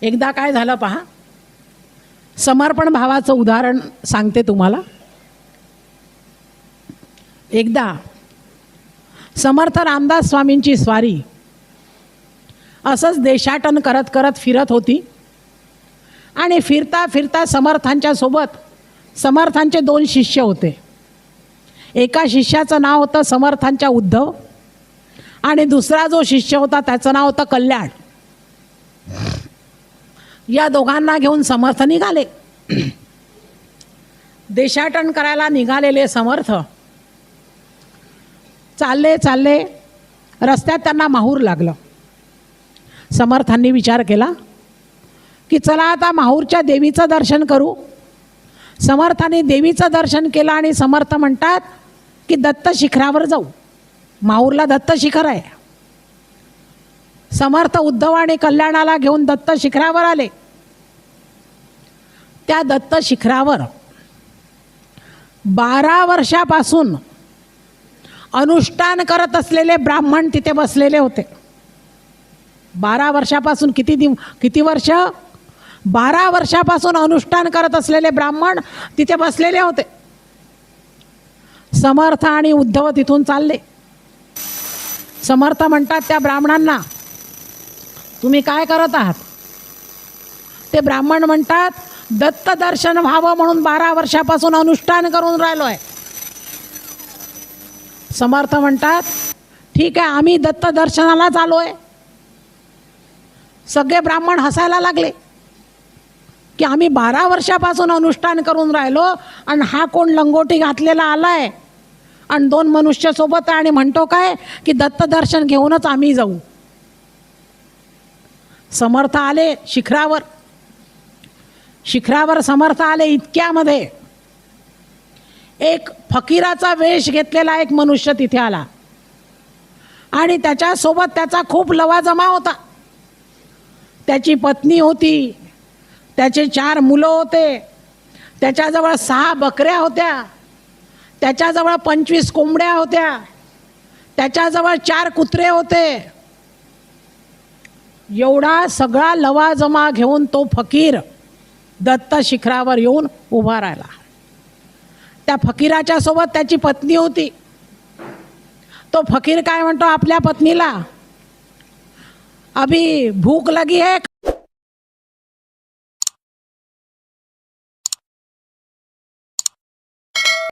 एकदा काय झालं पहा, समर्पण भावाचं उदाहरण सांगते तुम्हाला. एकदा समर्थ रामदास स्वामींची स्वारी असंच देशाटन करत करत फिरत होती आणि फिरता फिरता समर्थांच्या सोबत समर्थांचे 2 शिष्य होते. एका शिष्याचं नाव होतं समर्थांच्या उद्धव आणि दुसरा जो शिष्य होता त्याचं नाव होतं कल्याण. या दोघांना घेऊन समर्थ निघाले. देशाटन करायला निघालेले समर्थ चालले चालले रस्त्यात त्यांना माहूर लागलं. समर्थांनी विचार केला की चला आता माहूरच्या देवीचं दर्शन करू. समर्थांनी देवीचं दर्शन केलं आणि समर्थ म्हणतात की दत्त शिखरावर जाऊ. माहूरला दत्त शिखर आहे. समर्थ उद्धव आणि कल्याणाला घेऊन दत्त शिखरावर आले. त्या दत्त शिखरावर 12 वर्षापासून अनुष्ठान करत असलेले ब्राह्मण तिथे बसलेले होते. 12 वर्षापासून किती वर्ष? 12 वर्षापासून अनुष्ठान करत असलेले ब्राह्मण तिथे बसलेले होते. समर्थ आणि उद्धव तिथून चालले. समर्थ म्हणतात त्या ब्राह्मणांना, तुम्ही काय करत आहात? ते ब्राह्मण म्हणतात, दत्त दर्शन व्हावं म्हणून 12 वर्षापासून अनुष्ठान करून राहिलो आहे. समर्थ म्हणतात, ठीक आहे, आम्ही दत्त दर्शनालाच आलोय. सगळे ब्राह्मण हसायला लागले की आम्ही 12 वर्षापासून अनुष्ठान करून राहिलो आणि हा कोण लंगोटी घातलेला आलाय आणि 2 मनुष्य सोबत आणि म्हणतो काय की दत्त दर्शन घेऊनच आम्ही जाऊ. समर्थ आले शिखरावर. शिखरावर समर्थ आले. इतक्यामध्ये एक फकीराचा वेश घेतलेला एक मनुष्य तिथे आला आणि त्याच्यासोबत त्याचा खूप लवाजमा होता. त्याची पत्नी होती, त्याचे 4 मुलं होते, त्याच्याजवळ 6 बकऱ्या होत्या, त्याच्याजवळ 25 कोंबड्या होत्या, त्याच्याजवळ 4 कुत्रे होते. एवढा सगळा लवाजमा घेऊन तो फकीर दत्त शिखरावर येऊन उभा राहिला. त्या फकीराच्या सोबत त्याची पत्नी होती. तो फकीर काय म्हणतो आपल्या पत्नीला, अभी भूक लगी है,